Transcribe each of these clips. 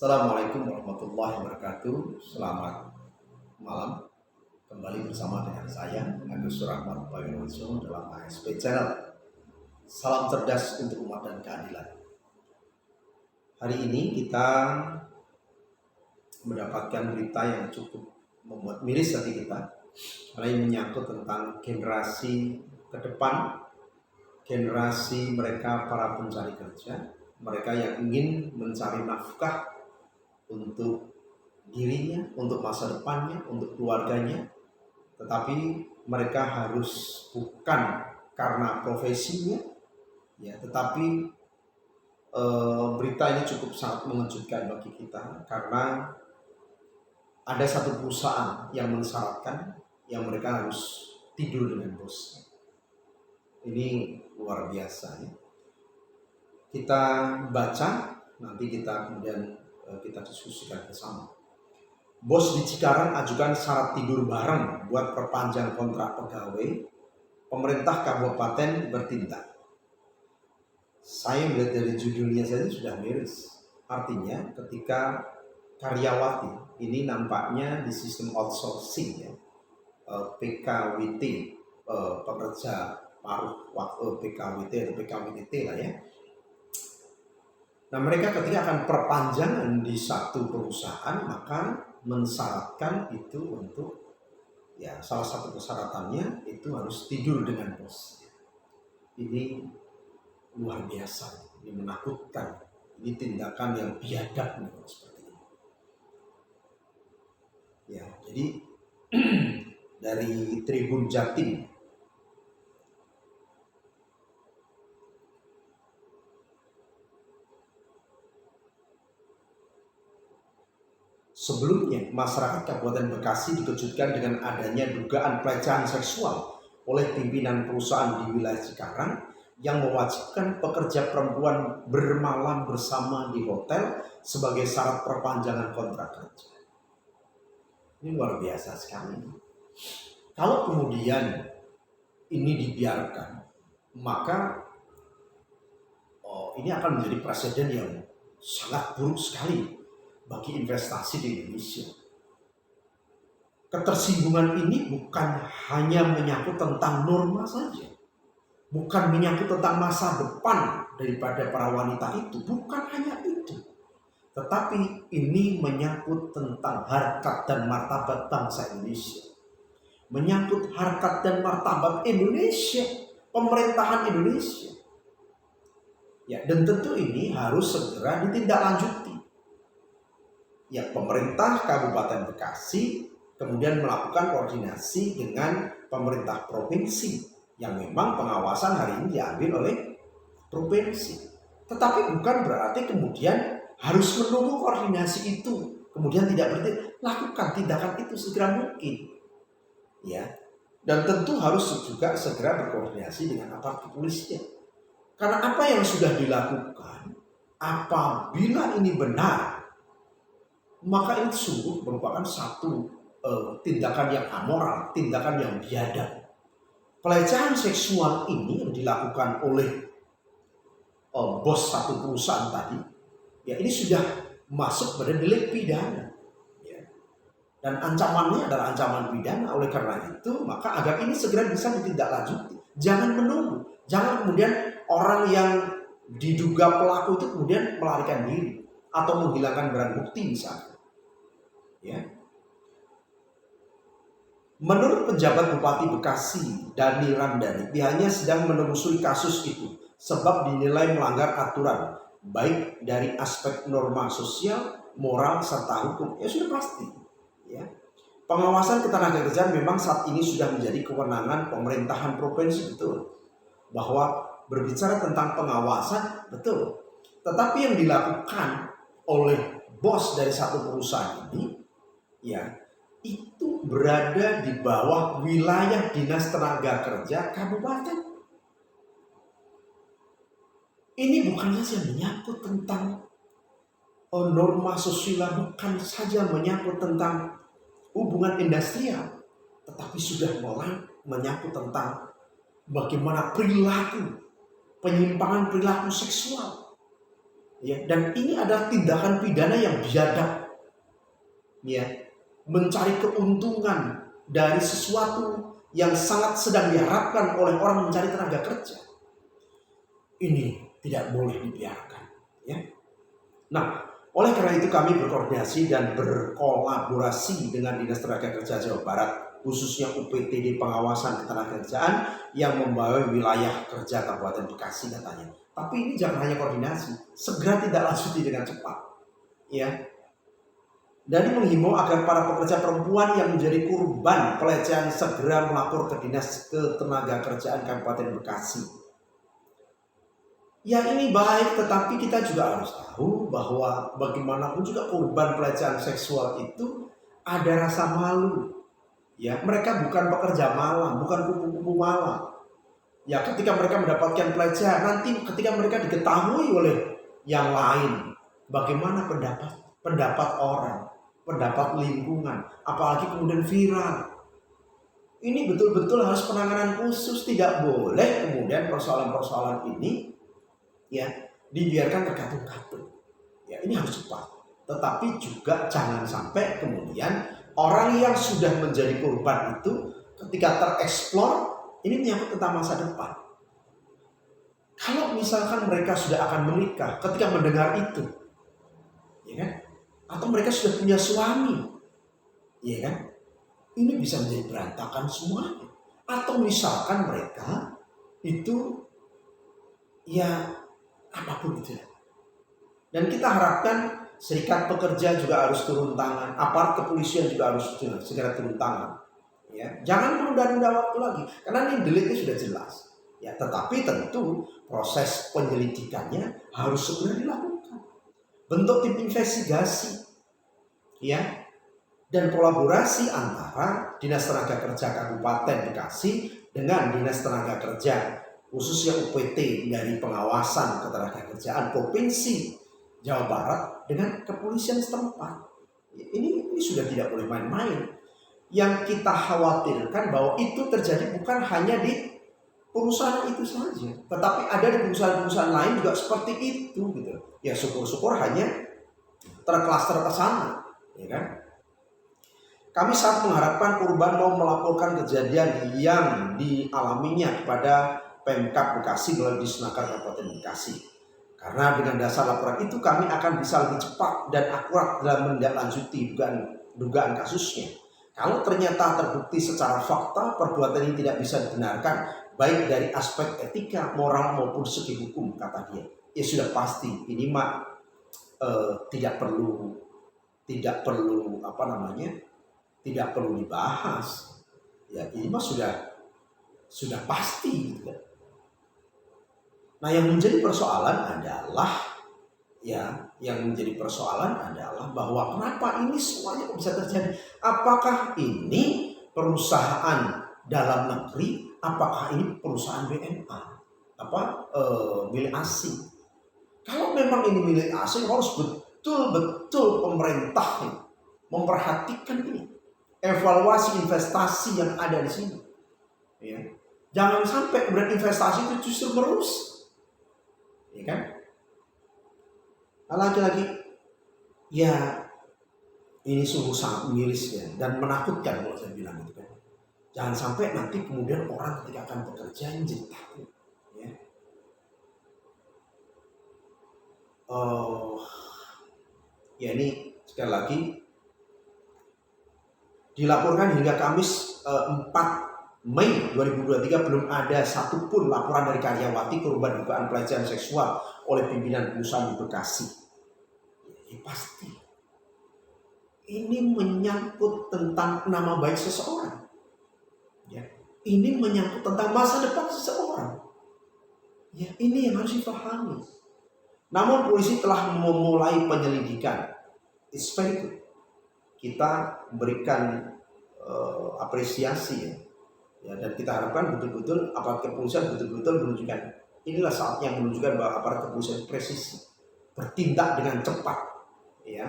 Assalamualaikum warahmatullahi wabarakatuh. Selamat malam. Kembali bersama dengan saya Agus Surahman Pawirwansyah dalam ASP Channel. Salam cerdas untuk umat dan keadilan. Hari ini kita mendapatkan berita yang cukup membuat miris hati kita, karena ini menyangkut tentang generasi ke depan, generasi mereka para pencari kerja, mereka yang ingin mencari nafkah untuk dirinya, untuk masa depannya, untuk keluarganya, tetapi mereka harus bukan karena profesinya, ya, tetapi berita ini cukup sangat mengejutkan bagi kita karena ada satu perusahaan yang mensyaratkan yang mereka harus tidur dengan bosnya. Ini luar biasa, ya. Kita baca, nanti kita kemudian kita diskusikan bersama. Bos di Cikarang ajukan syarat tidur bareng buat perpanjang kontrak pegawai. Pemerintah kabupaten bertindak. Saya melihat dari judulnya saja sudah miris. Artinya ketika karyawati ini nampaknya di sistem outsourcing, ya, PKWT, pekerja paruh waktu, PKWT atau PKWT lah, ya. Nah, mereka ketika akan perpanjangan di satu perusahaan, maka mensyaratkan itu untuk, ya, salah satu persyaratannya itu harus tidur dengan bos. Ini luar biasa, ini menakutkan, ini tindakan yang biadab seperti ini. Ya, jadi dari Tribun Jatim. Sebelumnya, masyarakat Kabupaten Bekasi dikejutkan dengan adanya dugaan pelecehan seksual oleh pimpinan perusahaan di wilayah Cikarang yang mewajibkan pekerja perempuan bermalam bersama di hotel sebagai syarat perpanjangan kontrak kerja. Ini luar biasa sekali. Kalau kemudian ini dibiarkan, maka ini akan menjadi presiden yang sangat buruk sekali bagi investasi di Indonesia. Ketersinggungan ini bukan hanya menyangkut tentang norma saja, bukan menyangkut tentang masa depan daripada para wanita itu, bukan hanya itu, tetapi ini menyangkut tentang harkat dan martabat bangsa Indonesia, menyangkut harkat dan martabat Indonesia, pemerintahan Indonesia. Ya, dan tentu ini harus segera ditindaklanjuti. Ya, pemerintah Kabupaten Bekasi kemudian melakukan koordinasi dengan pemerintah provinsi yang memang pengawasan hari ini diambil oleh provinsi. Tetapi bukan berarti kemudian harus menunggu koordinasi itu kemudian tidak berarti lakukan tindakan itu segera mungkin. Ya. Dan tentu harus juga segera berkoordinasi dengan aparat kepolisian. Karena apa yang sudah dilakukan, apabila ini benar, maka itu sungguh merupakan satu tindakan yang amoral, tindakan yang biadab. Pelecehan seksual ini yang dilakukan oleh bos satu perusahaan tadi, ya, ini sudah masuk pada delik pidana, ya. Dan ancamannya adalah ancaman pidana. Oleh karena itu, maka agar ini segera bisa ditindaklanjuti. Jangan menunggu, jangan kemudian orang yang diduga pelaku itu kemudian melarikan diri atau menghilangkan barang bukti misalnya. Ya. Menurut penjabat Bupati Bekasi, Dani Ramdhani, pihaknya sedang menelusuri kasus itu sebab dinilai melanggar aturan baik dari aspek norma sosial, moral serta hukum. Ya sudah pasti. Ya. Pengawasan ketenagakerjaan memang saat ini sudah menjadi kewenangan pemerintahan provinsi, betul. Bahwa berbicara tentang pengawasan, betul. Tetapi yang dilakukan oleh bos dari satu perusahaan ini, ya, itu berada di bawah wilayah Dinas Tenaga Kerja Kabupaten. Ini bukan saja menyangkut tentang norma sosial, bukan saja menyangkut tentang hubungan industrial, tetapi sudah mulai menyangkut tentang bagaimana perilaku, penyimpangan perilaku seksual. Ya, dan ini adalah tindakan pidana yang biadab, ya, mencari keuntungan dari sesuatu yang sangat sedang diharapkan oleh orang mencari tenaga kerja. Ini tidak boleh dibiarkan, ya. Nah, oleh karena itu kami berkoordinasi dan berkolaborasi dengan Dinas Tenaga Kerja Jawa Barat, khususnya UPTD Pengawasan Ketenagakerjaan yang membawa wilayah kerja Kabupaten Bekasi katanya. Tapi ini jangan hanya koordinasi, segera tidak lanjuti dengan cepat, ya. Dan menghimbau agar para pekerja perempuan yang menjadi korban pelecehan segera melapor ke Dinas Ketenagakerjaan Kabupaten Bekasi. Ya, ini baik, tetapi kita juga harus tahu bahwa bagaimanapun juga korban pelecehan seksual itu ada rasa malu. Ya, mereka bukan pekerja malam, bukan kupu-kupu malam. Ya, ketika mereka mendapatkan pelecehan, nanti ketika mereka diketahui oleh yang lain, bagaimana pendapat orang, pendapat lingkungan, apalagi kemudian viral. Ini betul-betul harus penanganan khusus, tidak boleh kemudian persoalan-persoalan ini, ya, dibiarkan terkatung-katung. Ya, ini harus cepat. Tetapi juga jangan sampai kemudian orang yang sudah menjadi korban itu ketika tereksplor, ini menyangkut tentang masa depan. Kalau misalkan mereka sudah akan menikah, ketika mendengar itu, ya kan? Atau mereka sudah punya suami, ya kan? Ini bisa menjadi berantakan semuanya. Atau misalkan mereka itu, ya, apapun itu. Dan kita harapkan serikat pekerja juga harus turun tangan, aparat kepolisian juga harus segera turun tangan. Ya, jangan menunda-nunda waktu lagi, karena ini deliknya sudah jelas. Ya, tetapi tentu proses penyelidikannya harus segera dilakukan. Bentuk tim investigasi, ya, dan kolaborasi antara Dinas Tenaga Kerja Kabupaten Bekasi dengan Dinas Tenaga Kerja khususnya UPT dari Pengawasan Ketenagakerjaan Provinsi Jawa Barat dengan kepolisian setempat. Ini sudah tidak boleh main-main. Yang kita khawatirkan bahwa itu terjadi bukan hanya di perusahaan itu saja, tetapi ada di perusahaan-perusahaan lain juga seperti itu, gitu. Ya, syukur-syukur hanya terklaster ke sana, ya kan? Kami sangat mengharapkan korban mau melaporkan kejadian yang dialaminya kepada Pemkab Bekasi melalui Disnaker Kabupaten Bekasi. Karena dengan dasar laporan itu kami akan bisa lebih cepat dan akurat dalam menindaklanjuti dugaan kasusnya. Kalau ternyata terbukti secara fakta perbuatan ini tidak bisa dibenarkan baik dari aspek etika, moral maupun segi hukum, kata dia, ya sudah pasti ini mah tidak perlu tidak perlu dibahas. Ya, ini mah sudah pasti, gitu. Nah, yang menjadi persoalan adalah bahwa kenapa ini semuanya bisa terjadi? Apakah ini perusahaan dalam negeri? Apakah ini perusahaan BNA? Milik asing? Kalau memang ini milik asing, harus betul-betul pemerintah memperhatikan ini, evaluasi investasi yang ada di sini. Ya. Jangan sampai kemudian investasi itu justru merusak. Ya kan? Lagi-lagi, ya, ini sungguh sangat miris, ya, dan menakutkan kalau saya bilang itu kan. Jangan sampai nanti kemudian orang ketika akan bekerja jadi takut. Ya. Ya, ini sekali lagi dilaporkan hingga Kamis 4 Mei 2023 belum ada satupun laporan dari karyawati korban dugaan pelecehan seksual oleh pimpinan perusahaan di Bekasi. Ya, pasti ini menyangkut tentang nama baik seseorang. Ya, ini menyangkut tentang masa depan seseorang. Ya, ini yang harus dipahami. Namun polisi telah memulai penyelidikan. It's very good. Kita memberikan apresiasi, ya, dan kita harapkan betul-betul aparat kepolisian betul-betul menunjukkan, inilah saatnya menunjukkan bahwa aparat kepolisian presisi, bertindak dengan cepat. Ya.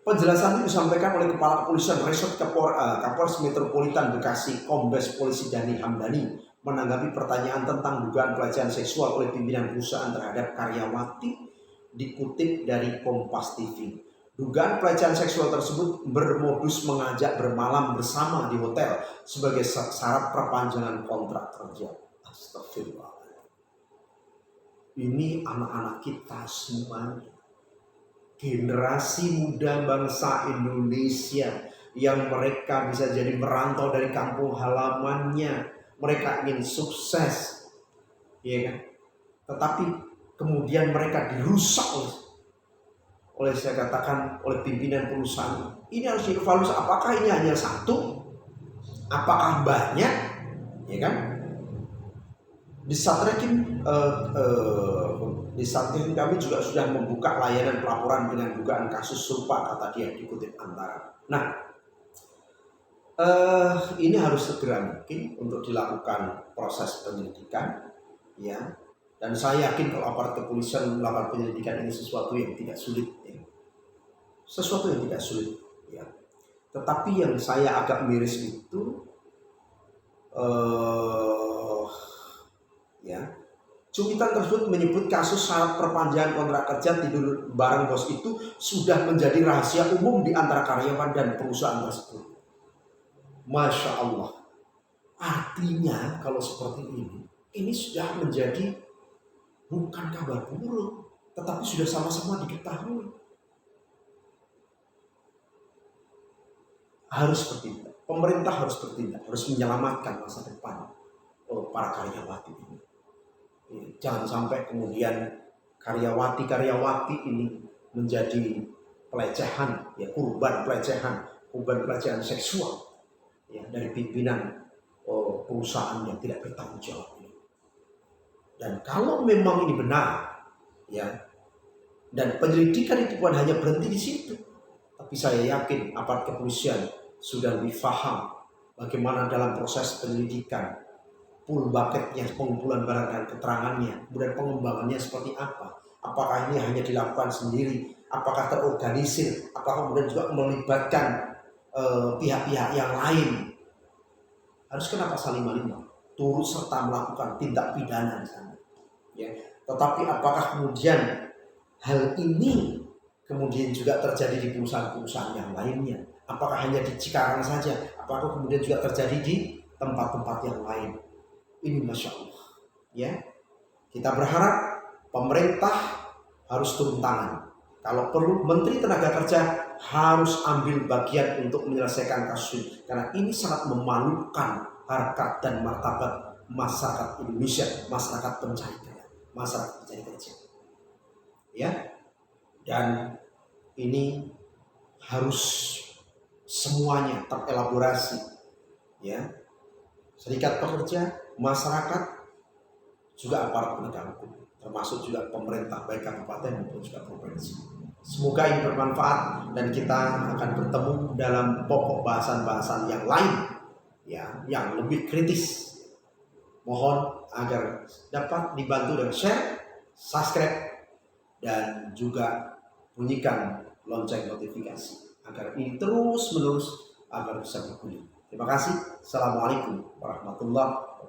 Penjelasan itu disampaikan oleh Kepala Kepolisian Resort Kapolres Metropolitan Bekasi, Kombes Polisi Dhani Hamdani, menanggapi pertanyaan tentang dugaan pelecehan seksual oleh pimpinan perusahaan terhadap karyawati dikutip dari Kompas TV. Dugaan pelecehan seksual tersebut bermodus mengajak bermalam bersama di hotel sebagai syarat perpanjangan kontrak kerja. Astagfirullah. Ini anak-anak kita semuanya, generasi muda bangsa Indonesia yang mereka bisa jadi merantau dari kampung halamannya, mereka ingin sukses, ya kan? Tetapi kemudian mereka dirusak oleh saya katakan oleh pimpinan perusahaan. Ini harus dievaluasi, apakah ini hanya satu, apakah banyak, ya kan? Di Satrekin kami juga sudah membuka layanan pelaporan dengan dugaan kasus serupa, kata dia, dikutip Antara. Nah, ini harus segera mungkin untuk dilakukan proses penyelidikan, ya. Dan saya yakin kalau aparat kepolisian melakukan penyelidikan ini sesuatu yang tidak sulit, ya. Sesuatu yang tidak sulit, ya. Tetapi yang saya agak miris itu, ya, cuitan tersebut menyebut kasus syarat perpanjangan kontrak kerja tidur bareng bos itu sudah menjadi rahasia umum di antara karyawan dan perusahaan tersebut. Masya Allah. Artinya kalau seperti ini sudah menjadi bukan kabar buruk, tetapi sudah sama-sama diketahui. Harus bertindak. Pemerintah harus bertindak, harus menyelamatkan masa depan para karyawati ini. Jangan sampai kemudian karyawati ini menjadi pelecehan, ya, korban pelecehan seksual, ya, dari pimpinan perusahaan yang tidak bertanggung jawab ini. Dan kalau memang ini benar, ya, dan penyelidikan itu bukan hanya berhenti di situ, tapi saya yakin aparat kepolisian sudah lebih paham bagaimana dalam proses penyelidikan, full bucketnya, pengumpulan barang dan keterangannya, kemudian pengembangannya seperti apa. Apakah ini hanya dilakukan sendiri, apakah terorganisir, apakah kemudian juga melibatkan pihak-pihak yang lain. Harus kena pasal 55, turut serta melakukan tindak pidana di sana, ya. Tetapi apakah kemudian hal ini kemudian juga terjadi di perusahaan-perusahaan yang lainnya? Apakah hanya di Cikarang saja? Apakah kemudian juga terjadi di tempat-tempat yang lain? Ini Masya Allah, ya. Kita berharap pemerintah harus turun tangan. Kalau perlu Menteri Tenaga Kerja harus ambil bagian untuk menyelesaikan kasus ini, karena ini sangat memalukan harkat dan martabat masyarakat Indonesia, masyarakat pencari kerja, ya. Dan ini harus semuanya terelaborasi, ya. Serikat pekerja, masyarakat, juga aparat penegak hukum, termasuk juga pemerintah baik kabupaten maupun juga provinsi. Semoga ini bermanfaat dan kita akan bertemu dalam pokok bahasan-bahasan yang lain, ya, yang lebih kritis. Mohon agar dapat dibantu dengan share, subscribe, dan juga bunyikan lonceng notifikasi agar ini terus menerus agar bisa bergulir. Terima kasih. Assalamualaikum warahmatullahi wabarakatuh.